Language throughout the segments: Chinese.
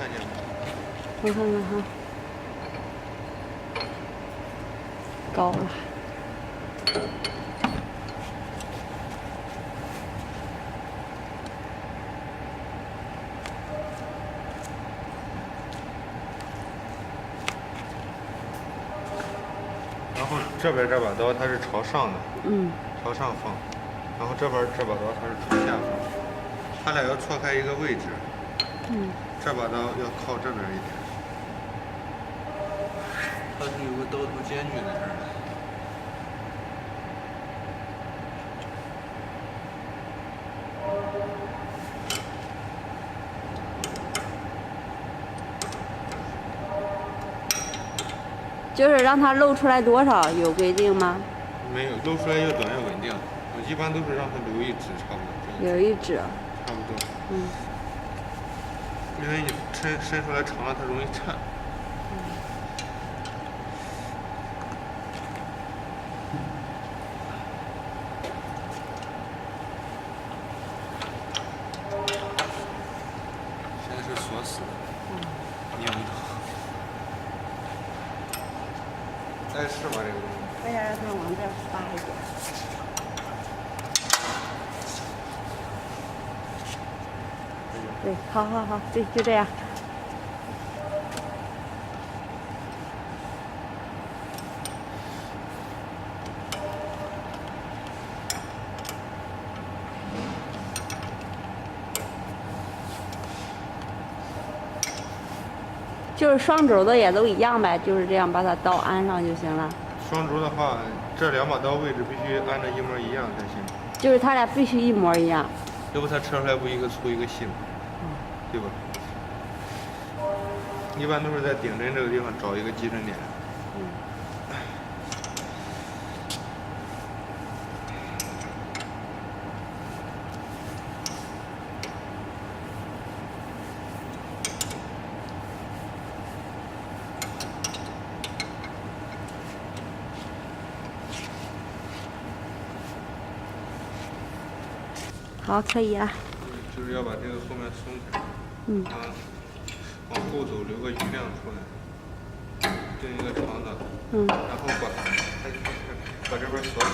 看见吗？我看看哈，高了。然后这边这把刀它是朝上的，朝上放，然后这边这把刀它是朝下放，它俩要错开一个位置，这把刀要靠这边一点，它是有个刀头间距在这儿的。就是让它露出来多少有规定吗？没有，露出来越短越稳定。我一般都是让它留一指，差不多。留一指。差不多。因为你伸出来长了，它容易颤。现在是锁死的。拧不到。碍事吗？这个东西？为啥让它往这儿发一点？对，好好好，对，就这样。就是双轴的也都一样呗，就是这样把它刀安上就行了。双轴的话，这两把刀位置必须按照一模一样才行。就是它俩必须一模一样。要不它车出来不一个粗一个细吗？对吧？一般都是在顶针这个地方找一个基准点。好，可以了。就是要把这个后面松开。往后走，留个余量出来，定一个长的。然后把这边锁死。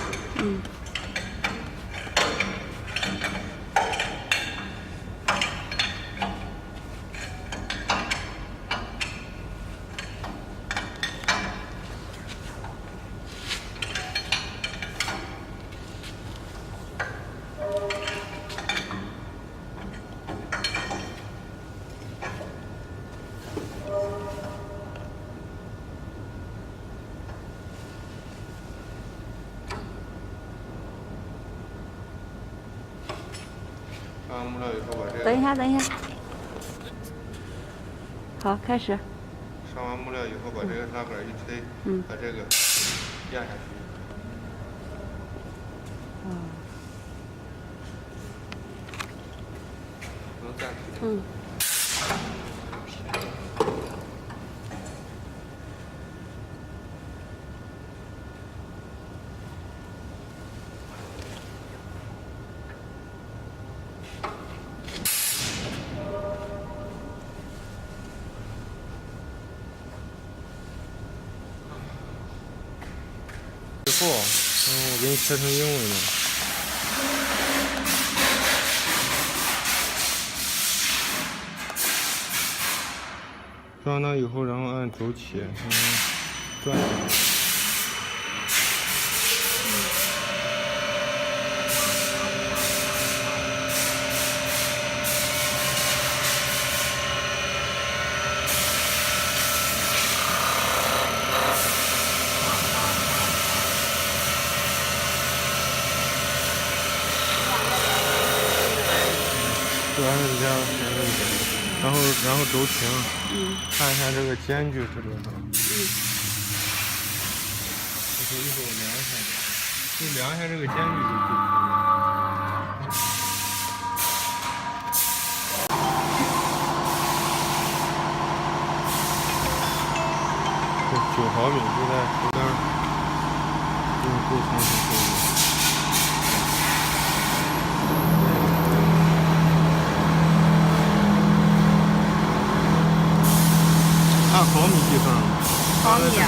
上完木料以后，把这个。等一下，等一下。好，开始。上完木料以后，把这个拉杆一推，把这个压下去。能暂停。之后，我给你切成英文的。转完了以后，然后按轴起，转。主要是这样，然后轴停，看一下这个间距是多少。一会儿我量一下，就量一下这个间距就可以了。这9毫米就在头杆，就是够长时间的。按毫米计算，毫米90度，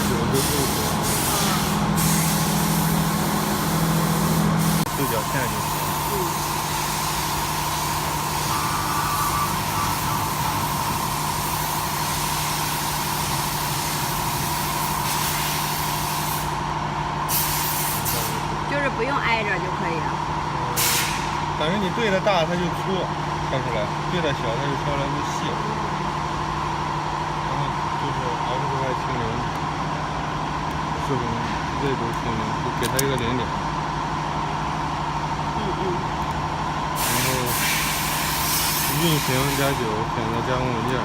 对角线就行。就是不用挨着就可以了。感觉你对的大它就粗，看出来；对的小它就烧来就细。然后就是 XY 清零，视频位度清零，就给它一个0点。然后运行加9，选择加工文件。